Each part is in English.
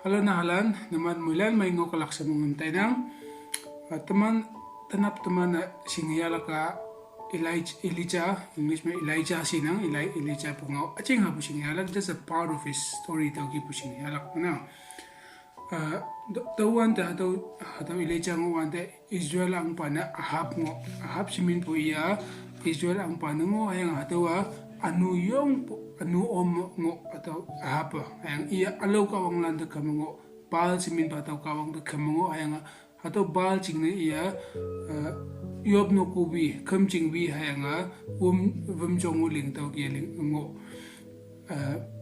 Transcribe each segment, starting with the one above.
Halo nahalan, naman mulan may ngokalak sa mga tainang. Teman tanap teman singyala ka Elijah, English may Elijah sinang, Elijah po nga. Aching ha po singyala, just a part of his story tao ki po singyala ko na. Tawan ta ataw Elijah ngo wante Israel ang pana Ahab ngo. Ahab simin po iya Israel ang pana ngo ayang atawa anu yung anu om ngo atau Ahab ayang iya alaw kawang landa kamango bal simin pa ataw kawang da kamango ayang atau bal ching na iya yob no kubi kam ching bi ayang vum jong uling taw kiling ngo.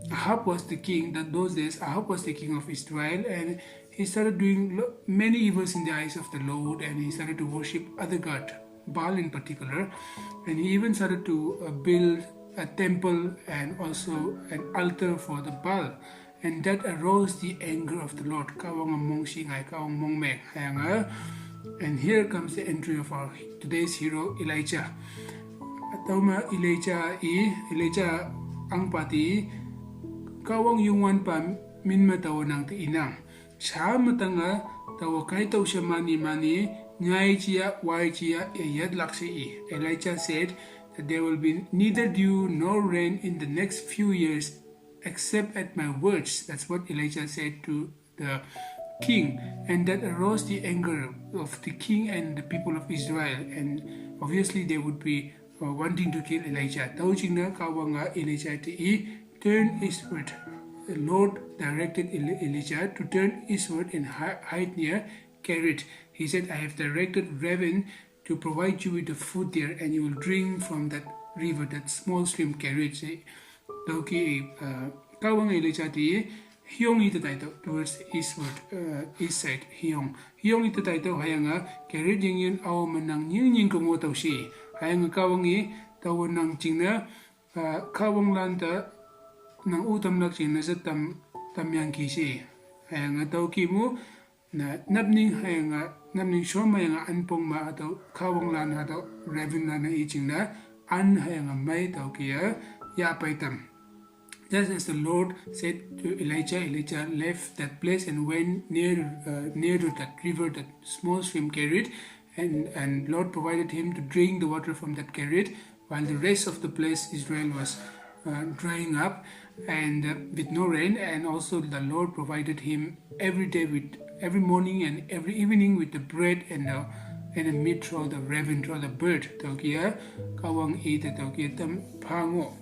Ahab was the king that those days. Ahab was the king of Israel, and he started doing many evils in the eyes of the Lord, and he started to worship other god, Baal in particular, and he even started to build a temple and also an altar for the Baal, and that arose the anger of the Lord. Kawang among singay, kawang mong meg, and here comes the entry of our today's hero Elijah. Atau Elijah ang pati kawang yungwan pa min mataw ng tiinang. Siya matanga tawa kay taw siya mani ngay chiya wai chiya yad laksi. Elijah said that there will be neither dew nor rain in the next few years except at my words. That's what Elijah said to the king, and that aroused the anger of the king and the people of Israel, and obviously they would be wanting to kill Elijah. Tawching na kawanga Elijah turn eastward. The Lord directed Elijah to turn eastward and hide near Kerit. He said, I have directed Raven to provide you with the food there, and you will drink from that river, that small stream Kerit. Tawki kawang Elijah Hyong ito tayo towards eastward, east side, Hyong. Hyong ito tayo hayanga Kerit yung yun aw manang yung kumotaw siya. Hayanga kawang tawon ng chingna kawang lanta ng utam na chingna sa tamyang kisi. Hayanga taw mo na nabning shoma yung anpong ma ataw kawang lanta ataw Raven na ichingna an hayanga may taw kiya yapay tam. Just as the Lord said to Elijah, Elijah left that place and went near to that river, that small stream Kerit, and Lord provided him to drink the water from that Kerit, while the rest of the place Israel was drying up and with no rain. And also the Lord provided him every day every morning and every evening with the bread and the meat through the raven, through the bird. Taukia kawang ita taukia tam pango.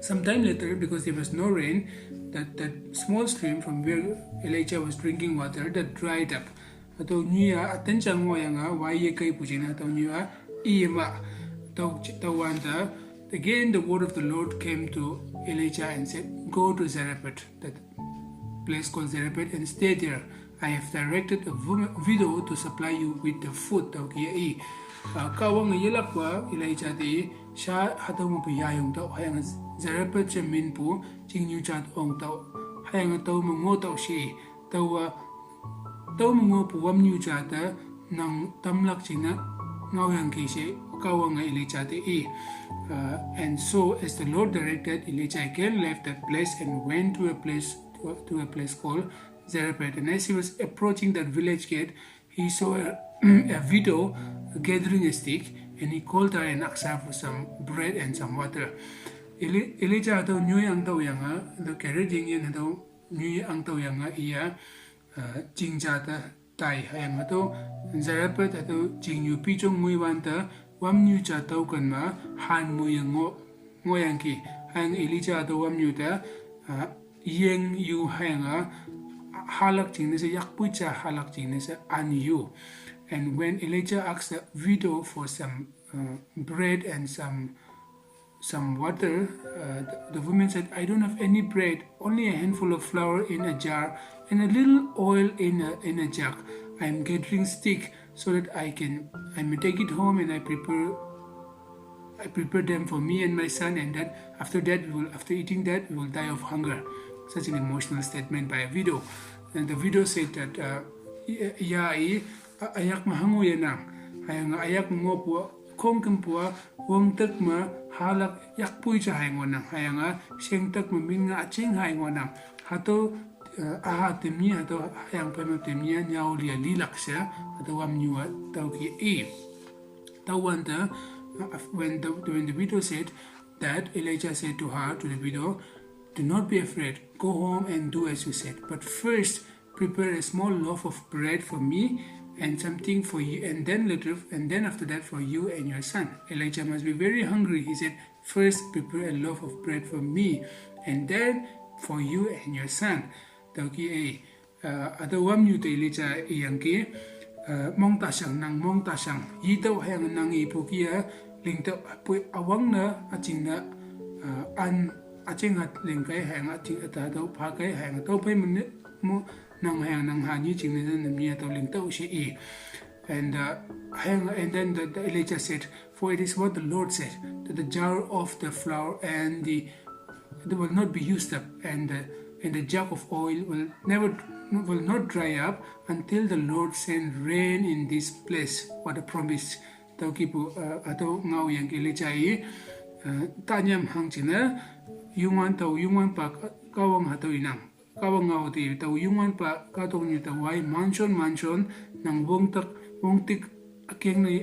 Sometime later, because there was no rain, that small stream from where Elijah was drinking water, that dried up. Atau niya atenchang mo yang waye kay pujina atau niya iyema tawanda. Again, the word of the Lord came to Elijah and said, "Go to Zarephath, that place called Zarephath, and stay there. I have directed a widow to supply you with the food." Tau kiya kawang yelakwa Elijah di siya hataw mo piyayong tau hayang Zarephath siya min po ching new chat ong tau hayang tau mo tau siya tau mo po wam new chat ng tamlak china ngawang kisi kawang Elijah di and so as the Lord directed, Elijah again left that place and went to a place called Zarephath. And as he was approaching that village gate, he saw a widow gathering a stick, and he called her and asked her for some bread and some water. Elijah atau nyui ang tau yang the Kerit yang atau nyui ang tau yang iya jingjata tai yang atau Zarephath atau jingyu pichong ngui wanta wam nyu cha tau kan ma han mo yang ngo yang ki hang Elijah atau wam nyu ta yeng yu hang halak jing ne se yak pu cha halak jing ne se an yu. And when Elijah asked the widow for some bread and some water, the woman said, "I don't have any bread, only a handful of flour in a jar and a little oil in a jug. I am gathering stick so that I may take it home, and I prepare them for me and my son, and that after eating that we will die of hunger." Such an emotional statement by a widow. And the widow said that, ayak mahangu yanang hayang ayak ngo po kong kempua wong tak ma halak yak pui cha hayang wanang hayang seng tak ma min nga ching hayang wanang hato aha temni atau yang pema temnia nyau lia lilaksya atau wam nyua tau ki e tau wanta when the widow said that, Elijah said to her, to the widow, do not be afraid, go home and do as you said, but first prepare a small loaf of bread for me and something for you, and then after that for you and your son. Elijah must be very hungry. He said, first prepare a loaf of bread for me and then for you and your son. Tauki atau wam yu te Elijah yang ke mong tasang nang mong tasang yitaw hayang nang ipukia lingtaw apoy awang na aching na an aching at lingkay hayang aching atadaw pakay hayang ataw pay mo nang hayang nang hanyi ching na miya taw lingtaw siya and then the Elijah said, for it is what the Lord said, that the jar of the flour and they will not be used up, and the jug of oil will not dry up until the Lord send rain in this place. What a promise! Tau kipu atau ngau yang Elijah tanyam hang cina yungan pa kawang atau inang kawang ngau ti tau yungan pa katong ni tawai mansion nang wong tik akeng na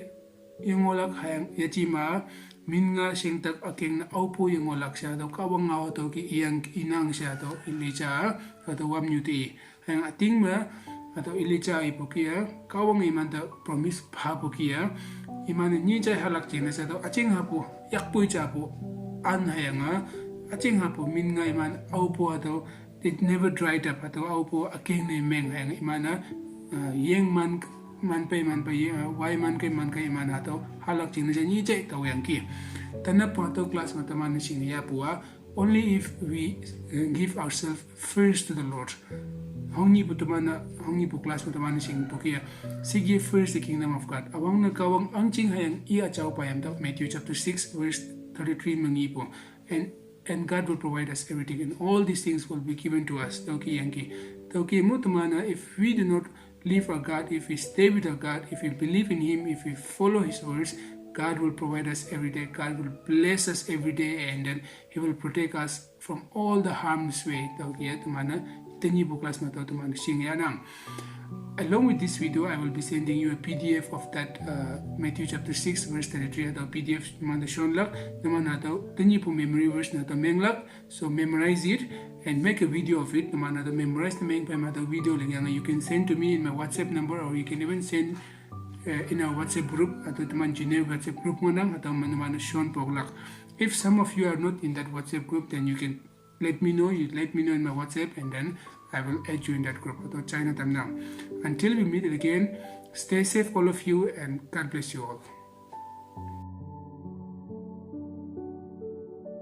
yungolak hayang yachima min nga sing tak akeng na aupo yungolak siya tau kawang ngau tau ki iyang inang siya tau Elijah atau wam nyuti hayang ating ma atau Elijah ipukia kawang iman tau promise papukia iman ni jay halak china sa tau aching hapo yakpui chapo an hayanga aching hapo min nga iman aupo atau it never dried up atau aupo akeng na meng hayang imana yeng man pa wai man kay iman atau halak china sa ni jay tau yang ki tanap po atau class mataman na siniya po only if we give ourselves first to the Lord. Hongi po class po taman sing po kaya sige first the kingdom of God. Awang nagkawang ang ching hayang iachaw pa yam Matthew chapter 6 verse 33 mangi po. And God will provide us everything, and all these things will be given to us. Tauki yanki. Tauki mo tamana, if we do not live our God, if we stay with our God, if we believe in Him, if we follow His words, God will provide us every day. God will bless us every day, and then He will protect us from all the harm's way. Tauki tamana. Along with this video, I will be sending you a PDF of that Matthew chapter 6 verse 33 atau PDF naman shown lang naman atau tanyi po memory verse na menglak, so memorize it and make a video of it naman atau memorize na meng pa atau video lang yang you can send to me in my WhatsApp number, or you can even send in our WhatsApp group atau teman Geneva WhatsApp group mo nang atau naman shown po lak. If some of you are not in that WhatsApp group, then you can let me know in my WhatsApp, and then I will add you in that group. Until we meet again, stay safe all of you, and God bless you all.